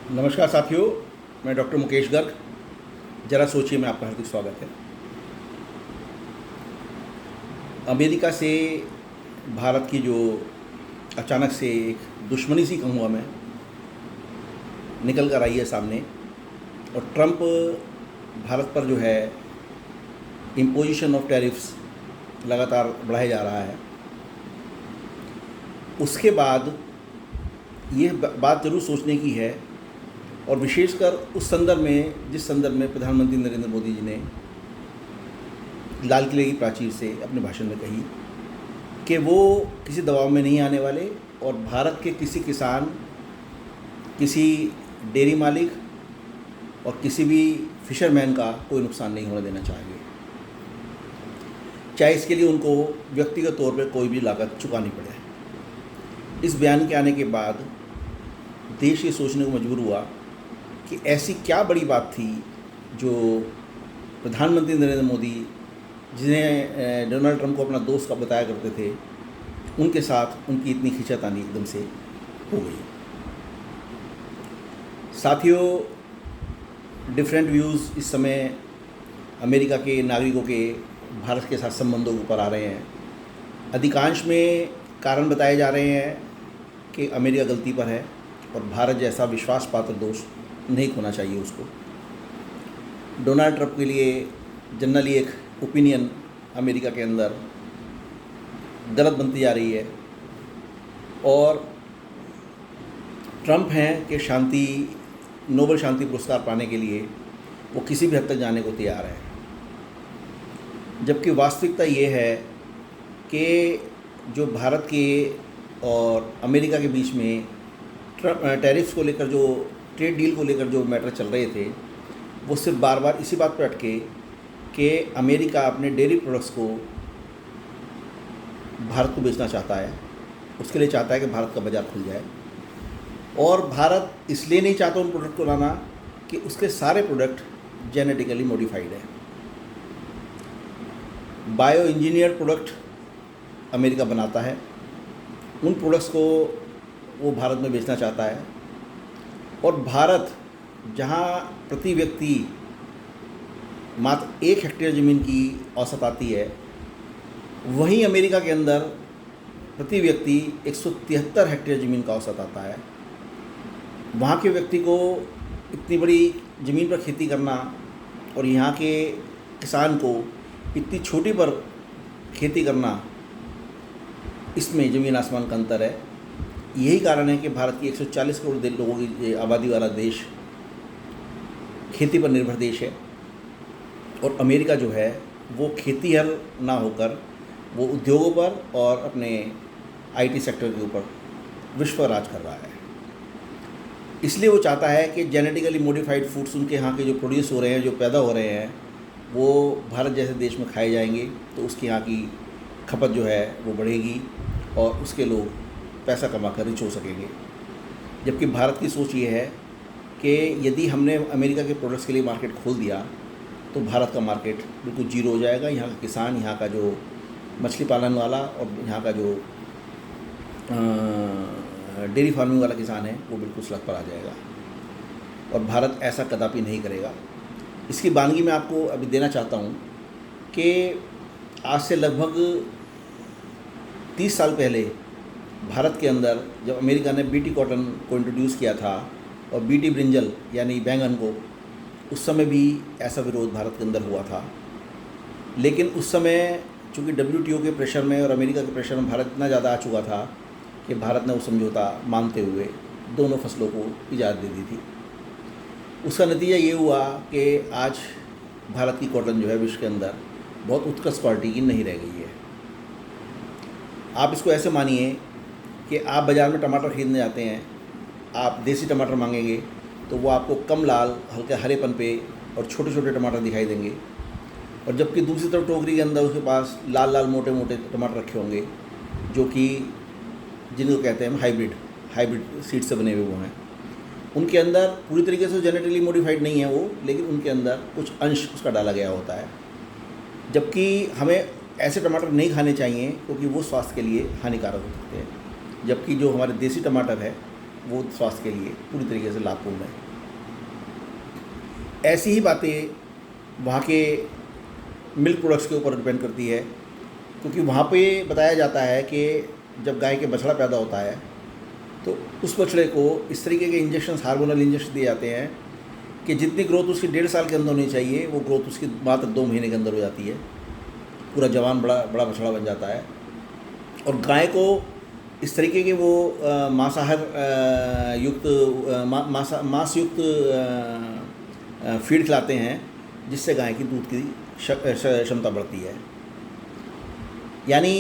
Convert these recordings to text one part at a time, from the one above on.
नमस्कार साथियों, मैं डॉक्टर मुकेश गर्ग। जरा सोचिए में आपका हार्दिक स्वागत है। अमेरिका से भारत की जो अचानक से एक दुश्मनी सी कहूँगा मैं, निकल कर आई है सामने, और ट्रंप भारत पर जो है इम्पोजिशन ऑफ टैरिफ्स लगातार बढ़ाया जा रहा है। उसके बाद ये बात ज़रूर सोचने की है, और विशेषकर उस संदर्भ में जिस संदर्भ में प्रधानमंत्री नरेंद्र मोदी जी ने लाल किले की प्राचीर से अपने भाषण में कही कि वो किसी दबाव में नहीं आने वाले और भारत के किसी किसान, किसी डेयरी मालिक और किसी भी फिशरमैन का कोई नुकसान नहीं होने देना चाहिए, चाहे इसके लिए उनको व्यक्तिगत तौर पर कोई भी लागत चुकानी पड़े। इस बयान के आने के बाद देश ये सोचने को मजबूर हुआ कि ऐसी क्या बड़ी बात थी जो प्रधानमंत्री नरेंद्र मोदी, जिन्हें डोनाल्ड ट्रंप को अपना दोस्त का बताया करते थे, उनके साथ उनकी इतनी खींचातानी एकदम से हो गई। साथियों, डिफरेंट व्यूज़ इस समय अमेरिका के नागरिकों के भारत के साथ संबंधों के ऊपर आ रहे हैं। अधिकांश में कारण बताए जा रहे हैं कि अमेरिका गलती पर है और भारत जैसा विश्वास पात्र दोस्त नहीं खोना चाहिए उसको। डोनाल्ड ट्रंप के लिए जनरली एक ओपिनियन अमेरिका के अंदर गलत बनती जा रही है, और ट्रंप हैं कि नोबेल शांति पुरस्कार पाने के लिए वो किसी भी हद तक जाने को तैयार है। जबकि वास्तविकता ये है कि जो भारत के और अमेरिका के बीच में टैरिफ्स को लेकर, जो ट्रेड डील को लेकर जो मैटर चल रहे थे, वो सिर्फ बार बार इसी बात पर अटके कि अमेरिका अपने डेयरी प्रोडक्ट्स को भारत को बेचना चाहता है। उसके लिए चाहता है कि भारत का बाज़ार खुल जाए, और भारत इसलिए नहीं चाहता उन प्रोडक्ट को लाना कि उसके सारे प्रोडक्ट जेनेटिकली मॉडिफाइड है। बायो इंजीनियर्ड प्रोडक्ट अमेरिका बनाता है, उन प्रोडक्ट्स को वो भारत में बेचना चाहता है। और भारत, जहाँ प्रति व्यक्ति मात्र 1 हेक्टेयर ज़मीन की औसत आती है, वहीं अमेरिका के अंदर प्रति व्यक्ति 173 हेक्टेयर ज़मीन का औसत आता है। वहाँ के व्यक्ति को इतनी बड़ी ज़मीन पर खेती करना और यहाँ के किसान को इतनी छोटी पर खेती करना, इसमें ज़मीन आसमान का अंतर है। यही कारण है कि भारत की 140 करोड़ लोगों की आबादी वाला देश खेती पर निर्भर देश है, और अमेरिका जो है वो खेतीहर ना होकर वो उद्योगों पर और अपने आईटी सेक्टर के ऊपर विश्व पर राज कर रहा है। इसलिए वो चाहता है कि जेनेटिकली मॉडिफाइड फूड्स उनके यहाँ के जो प्रोड्यूस हो रहे हैं, जो पैदा हो रहे हैं, वो भारत जैसे देश में खाए जाएंगे, तो उसके यहाँ की खपत जो है वो बढ़ेगी और उसके लोग पैसा कमाकर रिच हो सकेंगे। जबकि भारत की सोच ये है कि यदि हमने अमेरिका के प्रोडक्ट्स के लिए मार्केट खोल दिया तो भारत का मार्केट बिल्कुल जीरो हो जाएगा। यहाँ का किसान, यहाँ का जो मछली पालन वाला और यहाँ का जो डेयरी फार्मिंग वाला किसान है, वो बिल्कुल सड़क पर आ जाएगा, और भारत ऐसा कदापि नहीं करेगा। इसकी बानगी मैं आपको अभी देना चाहता हूँ कि आज से लगभग 30 साल पहले भारत के अंदर जब अमेरिका ने बीटी कॉटन को इंट्रोड्यूस किया था और बीटी ब्रिंजल यानी बैंगन को, उस समय भी ऐसा विरोध भारत के अंदर हुआ था। लेकिन उस समय चूँकि WTO के प्रेशर में और अमेरिका के प्रेशर में भारत इतना ज़्यादा आ चुका था कि भारत ने वो समझौता मानते हुए दोनों फसलों को इजाज़त दे दी थी। उसका नतीजा ये हुआ कि आज भारत की कॉटन जो है विश्व के अंदर बहुत उत्कृष्ट क्वालिटी की नहीं रह गई है। आप इसको ऐसे मानिए कि आप बाज़ार में टमाटर खरीदने जाते हैं, आप देसी टमाटर मांगेंगे तो वो आपको कम लाल, हल्के हरेपन पे और छोटे छोटे टमाटर दिखाई देंगे, और जबकि दूसरी तरफ टोकरी के अंदर उसके पास लाल लाल मोटे मोटे टमाटर रखे होंगे, जो कि जिनको कहते हैं हाइब्रिड सीड से बने हुए वो हैं। उनके अंदर पूरी तरीके से जेनेटिकली मॉडिफाइड नहीं है वो, लेकिन उनके अंदर कुछ अंश उसका डाला गया होता है। जबकि हमें ऐसे टमाटर नहीं खाने चाहिए क्योंकि वो स्वास्थ्य के लिए हानिकारक हो सकते हैं। जबकि जो हमारे देसी टमाटर है वो स्वास्थ्य के लिए पूरी तरीके से लाभपूर्ण है। ऐसी ही बातें वहाँ के मिल्क प्रोडक्ट्स के ऊपर डिपेंड करती है, क्योंकि वहाँ पे बताया जाता है कि जब गाय के बछड़ा पैदा होता है तो उस बछड़े को इस तरीके के इंजेक्शंस, हार्मोनल इंजेक्शन दिए जाते हैं कि जितनी ग्रोथ उसकी 1.5 साल के अंदर होनी चाहिए वो ग्रोथ उसकी मात्र 2 महीने के अंदर हो जाती है। पूरा जवान बड़ा बछड़ा बन जाता है। और गाय को इस तरीके के वो मांसाहार युक्त मांस युक्त फीड खिलाते हैं जिससे गाय की दूध की क्षमता बढ़ती है। यानी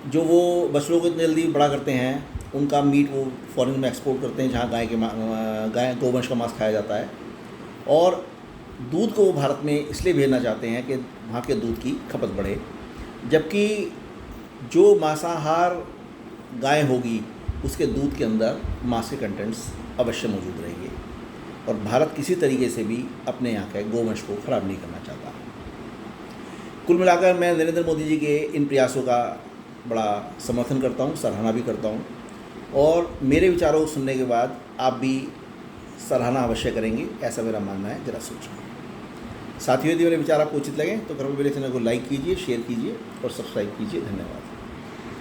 जो वो बछड़ों को इतनी जल्दी बड़ा करते हैं, उनका मीट वो फॉरेन में एक्सपोर्ट करते हैं जहाँ गाय गोवंश का मांस खाया जाता है। और दूध को वो भारत में इसलिए भेजना चाहते हैं कि वहाँ के दूध की खपत बढ़े, जबकि जो मांसाहार गाय होगी उसके दूध के अंदर मांस के कंटेंट्स अवश्य मौजूद रहेंगे। और भारत किसी तरीके से भी अपने यहाँ के गोवंश को ख़राब नहीं करना चाहता। कुल मिलाकर मैं नरेंद्र मोदी जी के इन प्रयासों का बड़ा समर्थन करता हूँ, सराहना भी करता हूँ। और मेरे विचारों को सुनने के बाद आप भी सराहना अवश्य करेंगे, ऐसा मेरा मानना है। ज़रा सोचिए। साथियों, यदि मेरे विचार आपको उचित लगें तो कृपया मेरे चैनल को लाइक कीजिए, शेयर कीजिए और सब्सक्राइब कीजिए। धन्यवाद।